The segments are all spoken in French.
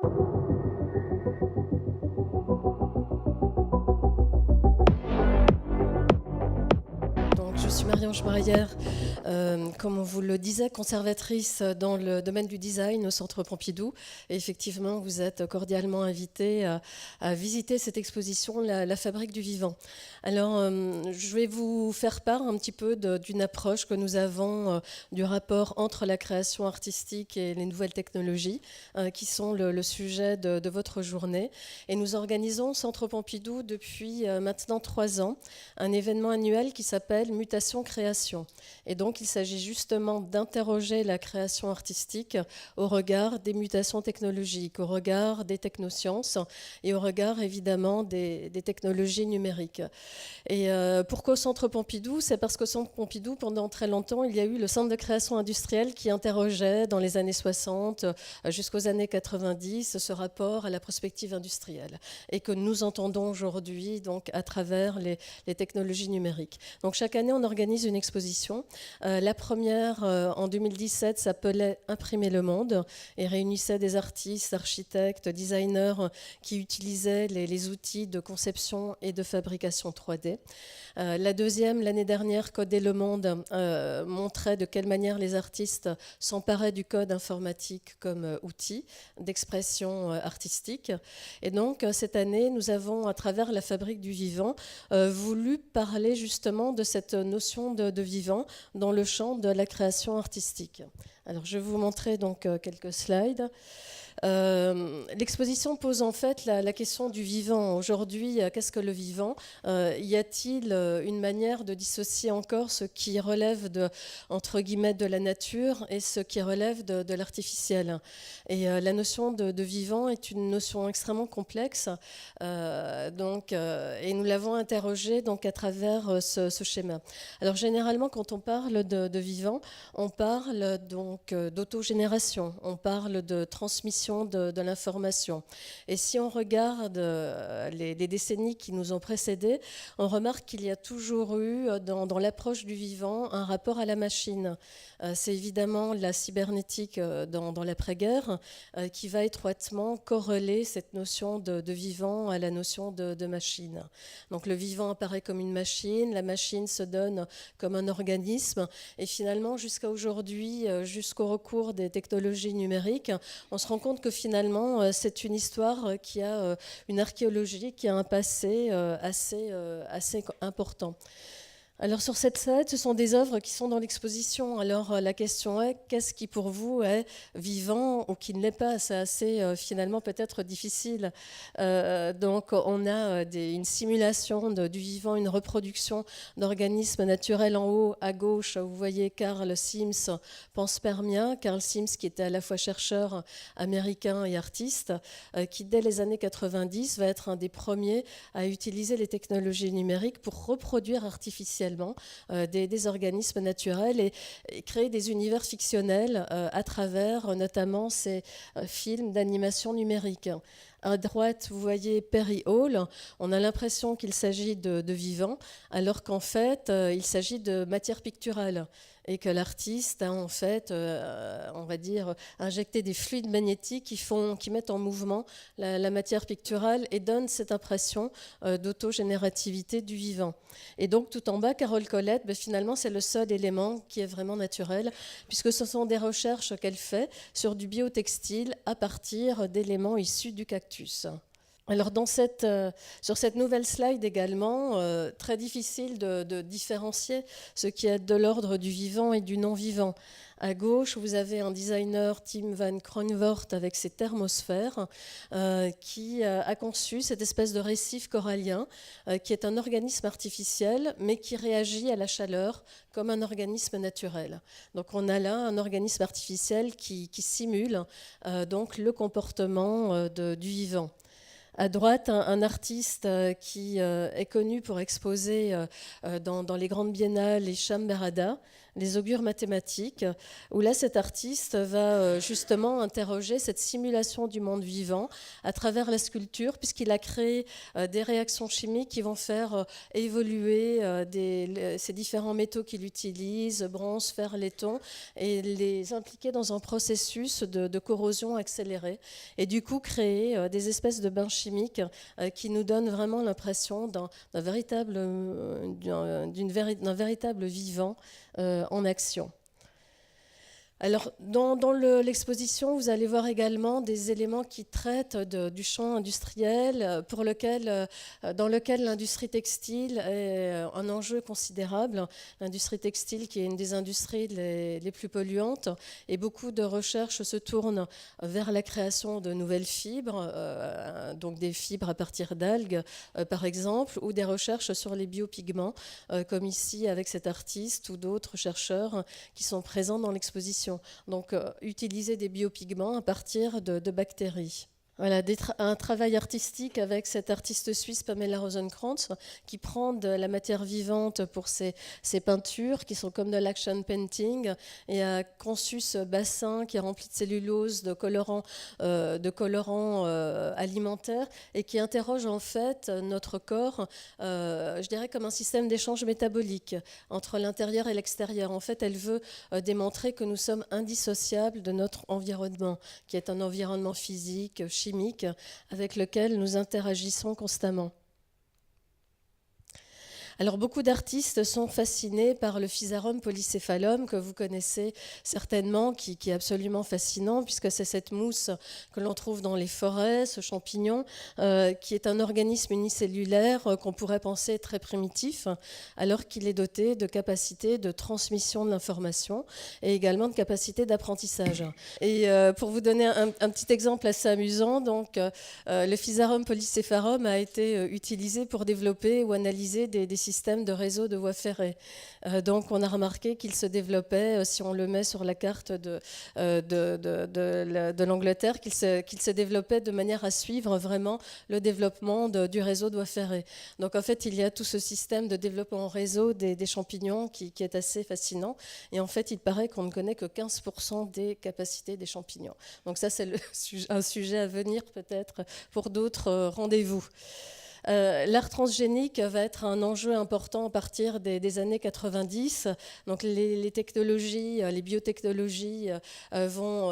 Donc, je suis Marie-Ange Marière, comme on vous le disait, conservatrice dans le domaine du design au Centre Pompidou. Et effectivement, vous êtes cordialement invité à visiter cette exposition, la Fabrique du Vivant. Alors, je vais vous faire part un petit peu d'une approche que nous avons du rapport entre la création artistique et les nouvelles technologies, qui sont le sujet de votre journée. Et nous organisons au Centre Pompidou depuis maintenant 3 ans un événement annuel qui s'appelle Mutation-Création. Et donc, il s'agit justement d'interroger la création artistique au regard des mutations technologiques, au regard des technosciences et au regard, évidemment, des technologies numériques. Et pourquoi au Centre Pompidou? C'est parce qu'au Centre Pompidou, pendant très longtemps, il y a eu le Centre de création industrielle qui interrogeait, dans les années 60 jusqu'aux années 90, ce rapport à la prospective industrielle et que nous entendons aujourd'hui donc, à travers les technologies numériques. Donc chaque année, on organise une exposition. La première, en 2017, s'appelait Imprimer le monde et réunissait des artistes, architectes, designers qui utilisaient les outils de conception et de fabrication 3D. La deuxième, l'année dernière, Coder le monde, montrait de quelle manière les artistes s'emparaient du code informatique comme outil d'expression artistique. Et donc, cette année, nous avons, à travers la Fabrique du Vivant, voulu parler justement de cette notion de vivant dans le champ de la création artistique. Alors, je vais vous montrer donc quelques slides. L'exposition pose en fait la question du vivant. Aujourd'hui, qu'est-ce que le vivant? Y a-t-il une manière de dissocier encore ce qui relève entre guillemets de la nature et ce qui relève de l'artificiel? Et la notion de vivant est une notion extrêmement complexe, et nous l'avons interrogée donc à travers ce schéma. Alors généralement, quand on parle de vivant, on parle donc d'autogénération, on parle de transmission de l'information. Et si on regarde les décennies qui nous ont précédés, on remarque qu'il y a toujours eu dans l'approche du vivant un rapport à la machine. C'est évidemment la cybernétique dans l'après-guerre qui va étroitement corréler cette notion de vivant à la notion de machine. Donc le vivant apparaît comme une machine, la machine se donne comme un organisme, et finalement jusqu'à aujourd'hui, jusqu'au recours des technologies numériques, on se rend compte que finalement c'est une histoire qui a une archéologie, qui a un passé assez important. Alors sur cette slide, ce sont des œuvres qui sont dans l'exposition. Alors la question est, qu'est-ce qui pour vous est vivant ou qui ne l'est pas? C'est assez finalement peut-être difficile. Donc on a une simulation du vivant, une reproduction d'organismes naturels en haut. À gauche, vous voyez Carl Sims, panspermien. Carl Sims qui était à la fois chercheur américain et artiste, qui dès les années 90 va être un des premiers à utiliser les technologies numériques pour reproduire artificiellement des organismes naturels et créer des univers fictionnels à travers notamment ces films d'animation numérique. À droite, vous voyez Perry Hall. On a l'impression qu'il s'agit de vivants, alors qu'en fait, il s'agit de matière picturale et que l'artiste a en fait, on va dire, injecté des fluides magnétiques qui mettent en mouvement la matière picturale et donnent cette impression d'autogénérativité du vivant. Et donc, tout en bas, Carole Collette, finalement, c'est le seul élément qui est vraiment naturel, puisque ce sont des recherches qu'elle fait sur du biotextile à partir d'éléments issus du cactus. Alors sur cette nouvelle slide également, très difficile de différencier ce qui est de l'ordre du vivant et du non-vivant. À gauche, vous avez un designer, Tim van Kronvoort, avec ses thermosphères, qui a conçu cette espèce de récif corallien, qui est un organisme artificiel, mais qui réagit à la chaleur comme un organisme naturel. Donc on a là un organisme artificiel qui simule donc le comportement du vivant. À droite, un artiste qui est connu pour exposer dans les grandes biennales, les Chamberada, les augures mathématiques, où là cet artiste va justement interroger cette simulation du monde vivant à travers la sculpture, puisqu'il a créé des réactions chimiques qui vont faire évoluer ces différents métaux qu'il utilise, bronze, fer, laiton, et les impliquer dans un processus de corrosion accélérée, et du coup créer des espèces de bains chimiques qui nous donnent vraiment l'impression d'un véritable vivant en action. Alors, dans l'exposition, vous allez voir également des éléments qui traitent du champ industriel dans lequel l'industrie textile est un enjeu considérable. L'industrie textile qui est une des industries les plus polluantes, et beaucoup de recherches se tournent vers la création de nouvelles fibres, donc des fibres à partir d'algues par exemple, ou des recherches sur les biopigments, comme ici avec cet artiste ou d'autres chercheurs qui sont présents dans l'exposition. Donc, utiliser des biopigments à partir de bactéries. Voilà, un travail artistique avec cette artiste suisse Pamela Rosenkrantz qui prend de la matière vivante pour ses peintures qui sont comme de l'action painting, et a conçu ce bassin qui est rempli de cellulose, de colorants alimentaires, et qui interroge en fait notre corps, je dirais comme un système d'échange métabolique entre l'intérieur et l'extérieur. En fait, elle veut démontrer que nous sommes indissociables de notre environnement, qui est un environnement physique, chimique, avec lequel nous interagissons constamment. Alors, beaucoup d'artistes sont fascinés par le Physarum polycéphalum, que vous connaissez certainement, qui est absolument fascinant, puisque c'est cette mousse que l'on trouve dans les forêts, ce champignon, qui est un organisme unicellulaire qu'on pourrait penser très primitif, alors qu'il est doté de capacités de transmission de l'information et également de capacités d'apprentissage. Et pour vous donner un petit exemple assez amusant, donc, le Physarum polycéphalum a été utilisé pour développer ou analyser des système de réseau de voies ferrées. Donc on a remarqué qu'il se développait, si on le met sur la carte de l'Angleterre, qu'il se développait de manière à suivre vraiment le développement du réseau de voies ferrées. Donc en fait, il y a tout ce système de développement en réseau des champignons qui est assez fascinant. Et en fait, il paraît qu'on ne connaît que 15% des capacités des champignons. Donc ça, c'est un sujet à venir peut-être pour d'autres rendez-vous. L'art transgénique va être un enjeu important à partir des années 90. Donc les technologies, les biotechnologies vont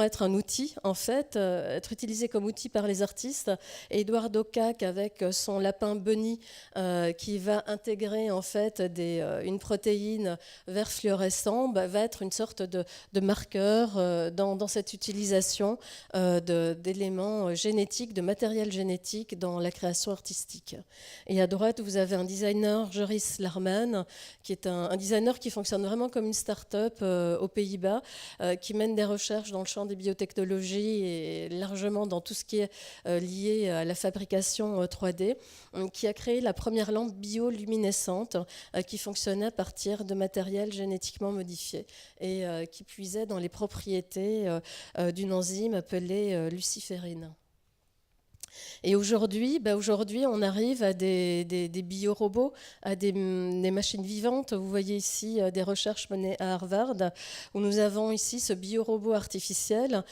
être un outil, en fait, être utilisé comme outil par les artistes. Et Eduardo Kac, avec son lapin Bunny, qui va intégrer en fait une protéine vert fluorescent, va être une sorte de marqueur dans cette utilisation d'éléments génétiques, de matériel génétique dans la création artistique. Et à droite, vous avez un designer, Joris Larman, qui est un designer qui fonctionne vraiment comme une start-up aux Pays-Bas, qui mène des recherches dans le champ des biotechnologies et largement dans tout ce qui est lié à la fabrication 3D, qui a créé la première lampe bioluminescente qui fonctionnait à partir de matériel génétiquement modifié et qui puisait dans les propriétés d'une enzyme appelée luciférine. Et aujourd'hui, on arrive à des biorobots, à des machines vivantes. Vous voyez ici des recherches menées à Harvard, où nous avons ici ce biorobot artificiel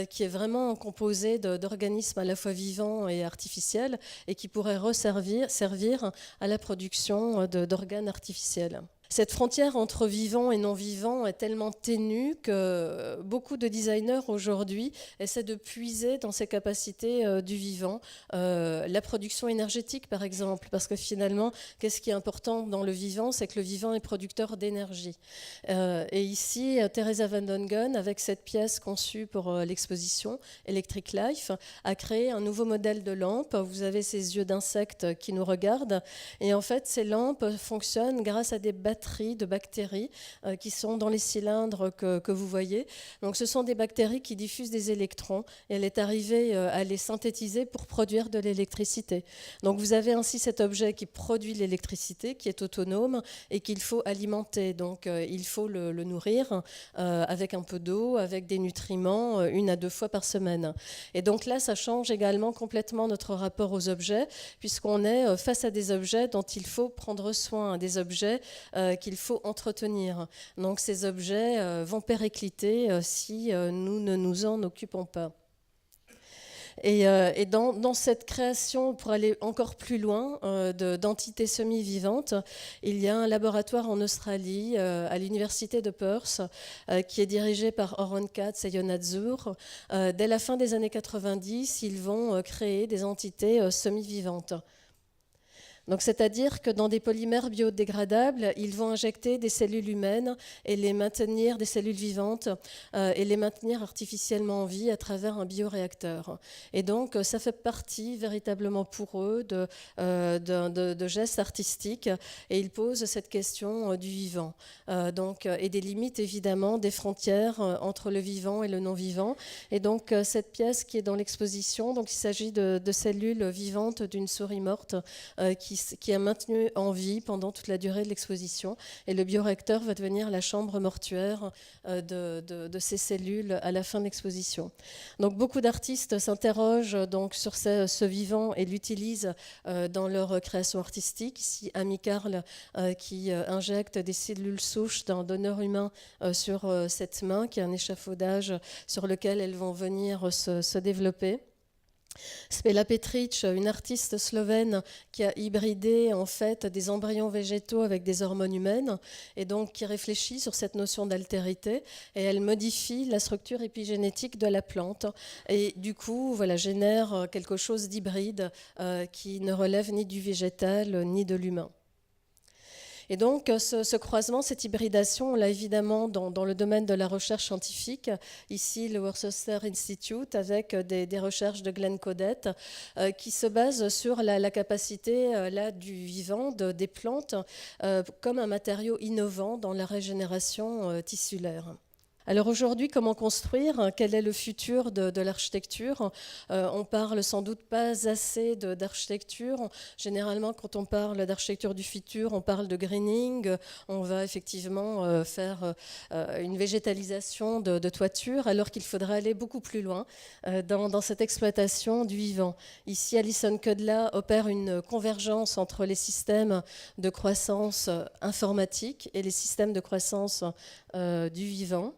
qui est vraiment composé d'organismes à la fois vivants et artificiels, et qui pourrait servir à la production d'organes artificiels. Cette frontière entre vivant et non-vivant est tellement ténue que beaucoup de designers aujourd'hui essaient de puiser dans ces capacités du vivant. La production énergétique, par exemple, parce que finalement, qu'est-ce qui est important dans le vivant? C'est que le vivant est producteur d'énergie. Et ici, Teresa Van Dongen, avec cette pièce conçue pour l'exposition Electric Life, a créé un nouveau modèle de lampe. Vous avez ces yeux d'insectes qui nous regardent. Et en fait, ces lampes fonctionnent grâce à des batteries de bactéries qui sont dans les cylindres que vous voyez. Donc ce sont des bactéries qui diffusent des électrons, et elle est arrivée à les synthétiser pour produire de l'électricité. Donc vous avez ainsi cet objet qui produit l'électricité, qui est autonome et qu'il faut alimenter. Donc il faut le nourrir avec un peu d'eau, avec des nutriments 1 à 2 fois par semaine. Et donc là, ça change également complètement notre rapport aux objets, puisqu'on est face à des objets dont il faut prendre soin, des objets qu'il faut entretenir. Donc ces objets vont péricliter si nous ne nous en occupons pas. Et dans cette création, pour aller encore plus loin, d'entités semi-vivantes, il y a un laboratoire en Australie, à l'université de Perth, qui est dirigé par Oron Katz et Yona Zur. Dès la fin des années 90, ils vont créer des entités semi-vivantes. Donc, c'est-à-dire que dans des polymères biodégradables, ils vont injecter des cellules humaines et les maintenir, des cellules vivantes, et les maintenir artificiellement en vie à travers un bioréacteur. Et donc, ça fait partie véritablement pour eux de gestes artistiques, et ils posent cette question du vivant. Et des limites, évidemment, des frontières entre le vivant et le non-vivant. Et donc, cette pièce qui est dans l'exposition, donc il s'agit de cellules vivantes d'une souris morte qui est maintenue en vie pendant toute la durée de l'exposition. Et le bioréacteur va devenir la chambre mortuaire de ces cellules à la fin de l'exposition. Donc beaucoup d'artistes s'interrogent donc sur ce vivant et l'utilisent dans leur création artistique. Ici, Amy Carl qui injecte des cellules souches d'un donneur humain sur cette main, qui est un échafaudage sur lequel elles vont venir se développer. Spela Petric, une artiste slovène qui a hybridé en fait des embryons végétaux avec des hormones humaines et donc qui réfléchit sur cette notion d'altérité, et elle modifie la structure épigénétique de la plante et du coup génère quelque chose d'hybride qui ne relève ni du végétal ni de l'humain. Et donc, ce croisement, cette hybridation, on l'a évidemment dans le domaine de la recherche scientifique. Ici, le Worcester Institute, avec des recherches de Glenn Codette, qui se basent sur la capacité du vivant, des plantes, comme un matériau innovant dans la régénération tissulaire. Alors aujourd'hui, comment construire ? Quel est le futur de l'architecture ? On parle sans doute pas assez d'architecture. Généralement, quand on parle d'architecture du futur, on parle de greening. On va effectivement faire une végétalisation de toiture, alors qu'il faudrait aller beaucoup plus loin dans cette exploitation du vivant. Ici, Alison Kudla opère une convergence entre les systèmes de croissance informatique et les systèmes de croissance du vivant.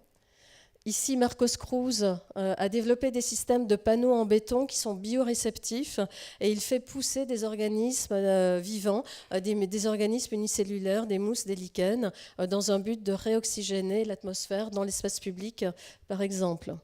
Ici, Marcos Cruz a développé des systèmes de panneaux en béton qui sont bioréceptifs, et il fait pousser des organismes vivants, des organismes unicellulaires, des mousses, des lichens, dans un but de réoxygéner l'atmosphère dans l'espace public, par exemple.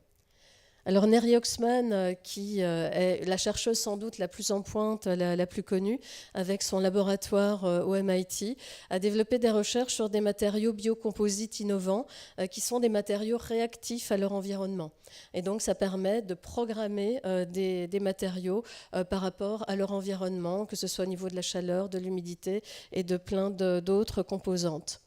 Alors Neri Oxman, qui est la chercheuse sans doute la plus en pointe, la plus connue, avec son laboratoire au MIT, a développé des recherches sur des matériaux biocomposites innovants qui sont des matériaux réactifs à leur environnement. Et donc ça permet de programmer des matériaux par rapport à leur environnement, que ce soit au niveau de la chaleur, de l'humidité et de plein d'autres composantes.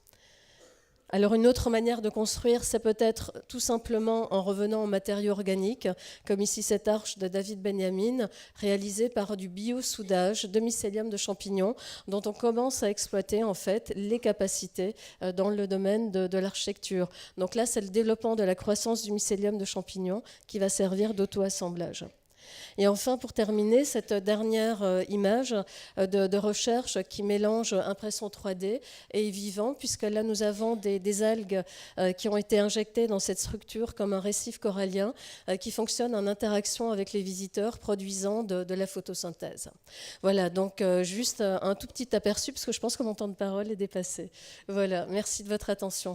Alors une autre manière de construire, c'est peut-être tout simplement en revenant aux matériaux organiques, comme ici cette arche de David Benjamin, réalisée par du biosoudage de mycélium de champignons, dont on commence à exploiter en fait les capacités dans le domaine de l'architecture. Donc là, c'est le développement de la croissance du mycélium de champignons qui va servir d'auto-assemblage. Et enfin, pour terminer, cette dernière image de recherche qui mélange impression 3D et vivant, puisque là nous avons des algues qui ont été injectées dans cette structure comme un récif corallien qui fonctionne en interaction avec les visiteurs, produisant de la photosynthèse. Voilà, donc juste un tout petit aperçu, parce que je pense que mon temps de parole est dépassé. Voilà, merci de votre attention.